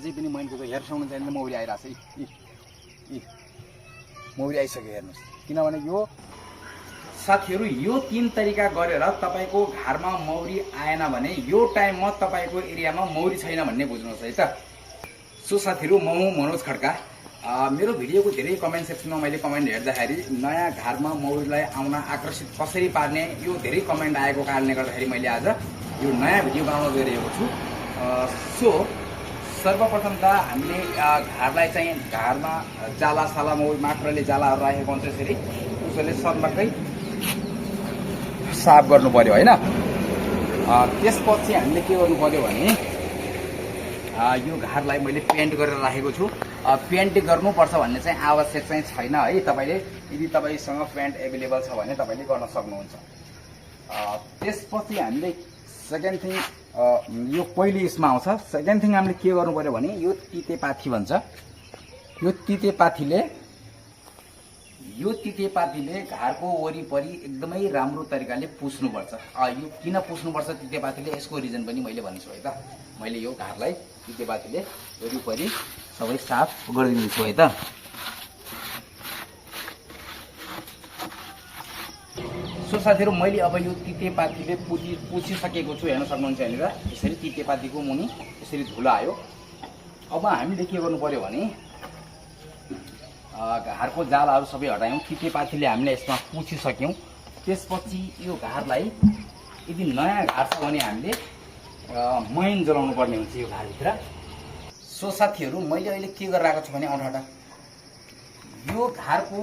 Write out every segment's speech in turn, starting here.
अझै पनि मैनको त हेर्साउन चाहिँ मौरी आइरहेको छ। मौरी आइसक्यो हेर्नुहोस्। किनभने यो साथीहरू यो 3 तरिका गरेर तपाईको घरमा मौरी आएन भने यो टाइममा तपाईको एरियामा मौरी छैन भन्ने बुझ्नुहोस् है त। सो साथीहरू म मनोज खड्का। मेरो भिडियोको धेरै कमेन्ट सेक्सनमा मैले कमेन्ट हेर्दाखेरि नयाँ घरमा मौरीलाई आउन आकर्षित कसरी पार्ने यो धेरै कमेन्ट आएको कारणले गर्दाखेरि मैले आज यो नयाँ भिडियो बनाउन गइरहेको छु। सो सर्वप्रथम त हामीले घरलाई चाहिँ घरमा जाला साला मौरी मात्रले जालाहरू राखेको हुन्छ यसरी उसले सर्लक्कै साफ गर्नु पर्यो हैन। त्यसपछि हामीले के गर्नु पर्यो भने यो घरलाई मैले पेन्ट गरेर राखेको छु। पेन्ट गर्नुपर्छ भन्ने चाहिँ आवश्यक चाहिँ छैन है। तपाईले यदि तपाईसँग पेन्ट एभेलेबल छ भने तपाईले गर्न सक्नुहुन्छ। त्यसपछि हामीले सेकेन्ड थिङ यो पहिलो यसमा आउँछ। सेकेन्ड थिङ हामीले के गर्नु पर्यो भने यो तितेपाती भन्छ। यो तितेपातीले घरको वरिपरि एकदमै राम्रो तरिकाले पुस्नुपर्छ। यो किन पुस्नुपर्छ तितेपातीले यसको रिजन पनि मैले भन्छु है त। मैले यो घरलाई तितेपातीले वरिपरि सबै साफ गरिदिन्छु है त। सो साथीहरू मैले अब यो तितेपातीले पुछिसकेको छु हेर्न सक्नुहुन्छ यहाँनिर यसरी तितेपातीको मुनि यसरी धुलो आयो। अब हामीले के गर्नु पर्यो भने घरको जालाहरू सबै हटायौँ। तितेपातीले हामीले यसमा पुछिसक्यौँ। त्यसपछि यो घरलाई यदि नयाँ घर छ भने हामीले मैन जलाउनु पर्ने हुन्छ यो घरभित्र। सो साथीहरू मैले अहिले के गरेर आएको छु भने औँठाटा यो घरको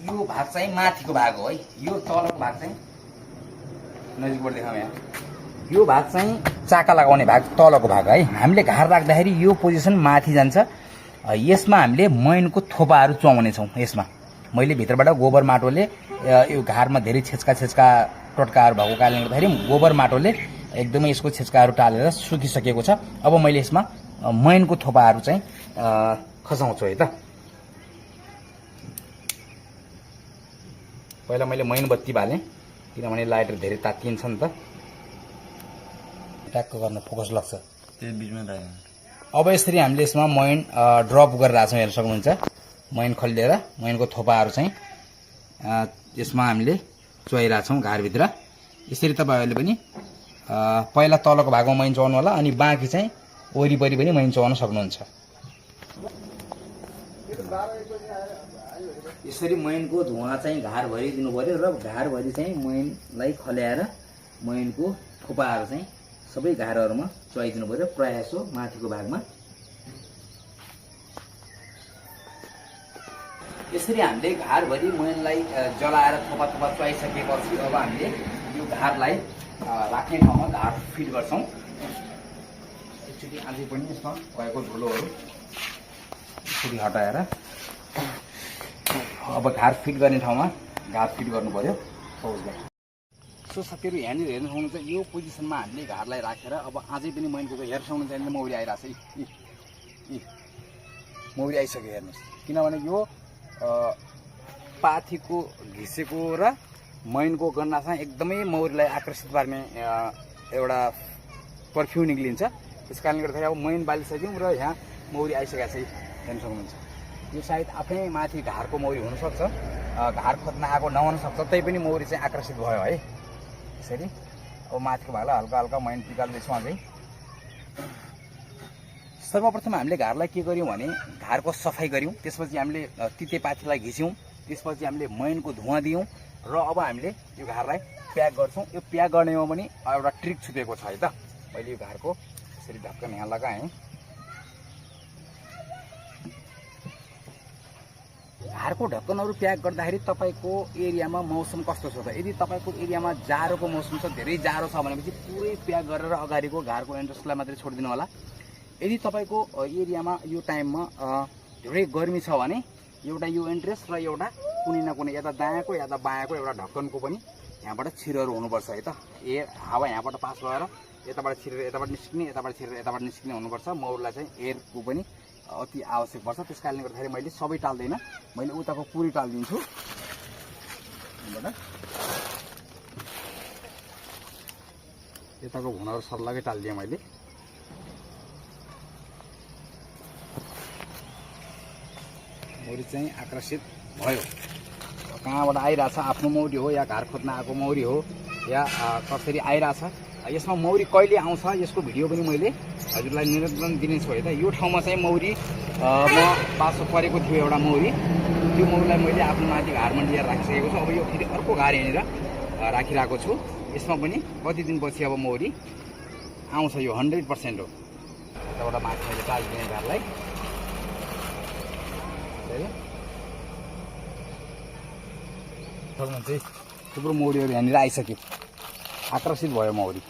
यो भाग चाहिँ माथिको भाग हो है। यो तलको भाग चाहिँ नजिकबाट देखाउँ यहाँ। यो भाग चाहिँ चाका लगाउने भाग तलको भाग है। हामीले घर राख्दाखेरि यो पोजिसन माथि जान्छ। यसमा हामीले मैनको थोपाहरू चुहाउने छौँ। यसमा मैले भित्रबाट गोबर माटोले यो घरमा धेरै छेचका टोटकाहरू भएको कारणले गर्दाखेरि गोबर माटोले एकदमै यसको छेचकाहरू टालेर सुकिसकेको छ। अब मैले यसमा मैनको थोपाहरू चाहिँ खसाउँछु है त। पहिला मैले मैन बत्ती बालेँ किनभने लाइटर धेरै तात्तिन्छ नि त। ट्याक्क गर्न फोकस लाग्छ त्यही बिचमा। अब यसरी हामीले यसमा मैन ड्रप गरिरहेको छौँ हेर्न सक्नुहुन्छ। मैन खलिदिएर मैनको थोपाहरू चाहिँ यसमा हामीले चुहाइरहेछौँ घरभित्र। यसरी तपाईँहरूले पनि पहिला तलको भागमा मैन चुहाउनु होला अनि बाँकी चाहिँ वरिपरि पनि मैन चुहाउन सक्नुहुन्छ। यसरी मैनको धुवा चाहिँ घरभरि दिनु पर्यो र घरभरि चाहिँ मैनलाई खल्याएर मैनको थोपाहरू चाहिँ सबै घरहरूमा चुहाइदिनु पर्यो प्रायः जसो माथिको भागमा। यसरी हामीले घरभरि मैनलाई जलाएर थोपा चुहाइसकेपछि अब हामीले यो घरलाई राख्ने ठाउँमा घाट फिट गर्छौँ। एकचोटि अझै पनि यसमा भएको धुलोहरू यसरी हटाएर अब घाट फिट गर्ने ठाउँमा घाट फिट गर्नु पर्यो फौजलाई। सो साथीहरू यहाँनिर हेर्नु सक्नुहुन्छ यो पोजिसनमा हामीले घरलाई राखेर अब अझै पनि मैनको त हेर्साउनु चाहिँ मौरी आइरहेको छ। मौरी आइसक्यो हेर्नुहोस्। किनभने यो पाथीको घिसेको र मैनको गन्नासँग एकदमै मौरीलाई आकर्षित पार्ने एउटा पर्फ्युम निक्लिन्छ। त्यस कारणले गर्दाखेरि अब मैन बालिसक्यौँ र यहाँ मौरी आइसकेको छ हेर्न सक्नुहुन्छ। यो सायद आफै माथि घरको मौरी हुनसक्छ, घर खोज्न आएको नहुन सक्छ, तैपनि मौरी चाहिँ आकर्षित भयो है यसरी। अब माथिको भागलाई हल्का हल्का मैन निकाल्दैछौँ अझै। सर्वप्रथम हामीले घरलाई के गर्यौँ भने घरको सफाइ गऱ्यौँ। त्यसपछि हामीले तितेपातीलाई घिच्यौँ। त्यसपछि हामीले मैनको धुवा दियौँ र अब हामीले यो घरलाई प्याक गर्छौँ। यो प्याक गर्नेमा पनि एउटा ट्रिक छुपेको छ है त। मैले यो घरको यसरी ढक्कन यहाँ लगाएँ। घरको ढक्कनहरू प्याक गर्दाखेरि तपाईँको एरियामा मौसम कस्तो छ त। यदि तपाईँको एरियामा जाडोको मौसम छ, धेरै जाडो छ भनेपछि पुरै प्याक गरेर अगाडिको घरको एन्ट्रेन्सलाई मात्रै छोडिदिनु होला। यदि तपाईँको एरियामा यो टाइममा धेरै गर्मी छ भने एउटा यो एन्ट्रेन्स र एउटा कुनै न कुनै यता दायाँको या त बायाँको एउटा ढक्कनको पनि यहाँबाट छिरहरू हुनुपर्छ है त। हावा यहाँबाट पास भएर यताबाट छिरेर यताबाट निस्किने, यताबाट छिरेर यताबाट निस्किने हुनुपर्छ। मौरीलाई चाहिँ एयरको पनि अति आवश्यक पर्छ। त्यस कारणले गर्दाखेरि मैले सबै टाल्दैन, मैले उताको पुरै टालिदिन्छु। यताको भुँडाहरू सर्लाकै टालिदिएँ मैले। मौरी चाहिँ आकर्षित भयो। कहाँबाट आइरहेछ, आफ्नो मौरी हो या घर खोज्न आएको मौरी हो या कसरी आइरहेछ, यसमा मौरी कहिले आउँछ यसको भिडियो पनि मैले हजुरलाई निरन्तरण दिनेछु है त। यो ठाउँमा चाहिँ मौरी म पासो परेको थियो एउटा मौरी, त्यो मौरीलाई मैले आफ्नो माथि घरमा लिएर राखिसकेको छु। अब यो फेरि अर्को घर यहाँनिर राखिरहेको छु। यसमा पनि कति दिनपछि अब मौरी आउँछ, यो 100% हो। यताबाट माथि मैले टालिदिने घरलाई चाहिँ थुप्रो मौरीहरू यहाँनिर आइसक्यो, आकर्षित भयो मौरी।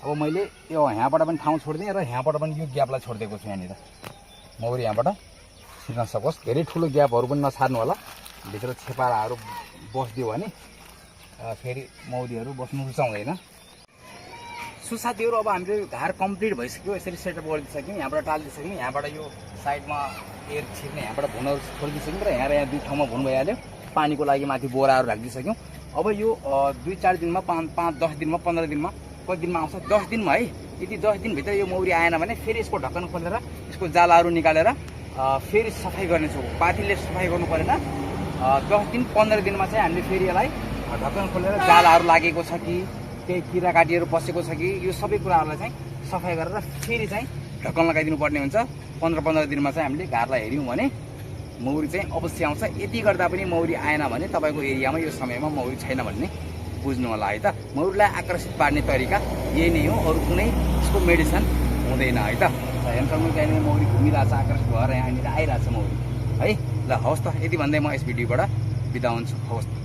अब मैले यो यहाँबाट पनि ठाउँ छोडिदिएँ र यहाँबाट पनि यो ग्यापलाई छोडिदिएको छु। यहाँनिर मौरी यहाँबाट छिर्न सकोस्। धेरै ठुलो ग्यापहरू पनि नछार्नु होला, भित्र छेपाराहरू बस्दियो भने फेरि मौरीहरू बस्नु रुचाउँदैन। सो साथीहरू, अब हामीले घर कम्प्लिट भइसक्यो, यसरी सेटअप गरिदिइसक्यौँ, यहाँबाट टालिदिइसक्यौँ, यहाँबाट यो साइडमा एयर छिर्ने यहाँबाट भुनहरू छोडिदिइसक्यौँ र यहाँ दुई ठाउँमा भुन भइहाल्यो। पानीको लागि माथि बोराहरू राखिदिइसक्यौँ। अब यो 2-4 दिनमा 5-10 दिनमा 15 दिनमा कति दिनमा आउँछ, 10 दिनमा है। यदि 10 दिनभित्र यो मौरी आएन भने फेरि यसको ढक्कन खोलेर यसको जालाहरू निकालेर फेरि सफाइ गर्नेछौँ। पाथीले सफाइ गर्नु परेन। 10 दिन 15 दिनमा चाहिँ हामीले फेरि यसलाई ढक्कन खोलेर जालाहरू लागेको छ कि केही किरा काटीहरू बसेको छ कि यो सबै कुराहरूलाई चाहिँ सफाइ गरेर फेरि चाहिँ ढक्कन लगाइदिनु पर्ने हुन्छ। 15-15 दिनमा चाहिँ हामीले घरलाई हेऱ्यौँ भने मौरी चाहिँ अवश्य आउँछ। यति गर्दा पनि मौरी आएन भने तपाईँको एरियामा यो समयमा मौरी छैन भन्ने बुझ्नु होला है त। मौरीलाई आकर्षित पार्ने तरिका यही नै हो, अरू कुनै यसको मेडिसिन हुँदैन है त। हेर्नु त्यहाँनिर मौरी घुमिरहेछ, आकर्षित भएर यहाँनिर आइरहेछ मौरी है। ल हवस् त, यति भन्दै म यस भिडियोबाट बिदा हुन्छु। हवस्।